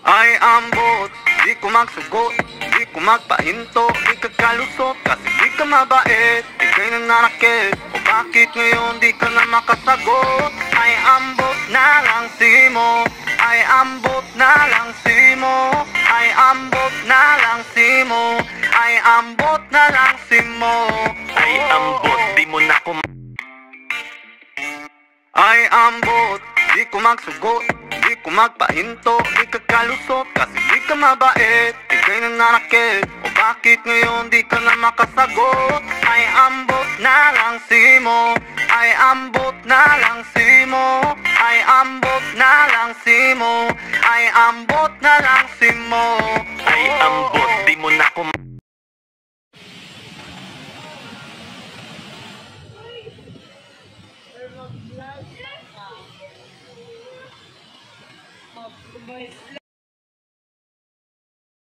Ay ambot, di ko magsugot, di ko magpahinto, di ka kalusot, kasi di ka mabait, di ka'y nananakit, o bakit ngayon di ka na makasagot? Ay ambot na lang simo, ay ambot na lang simo, ay ambot na lang simo, ay ambot na lang simo. Ay ambot, di mo na ko Ay ambot, di ko magsugot, di ko magpahinto, di ka kalusot, kasi di ka mabait, di ka'y nananakit, o bakit ngayon di ka na makasagot? Ay ambot na lang simo, ay ambot na lang simo, ay ambot na lang simo, ay ambot na lang simo. Ay ambot, di mo na ko Boys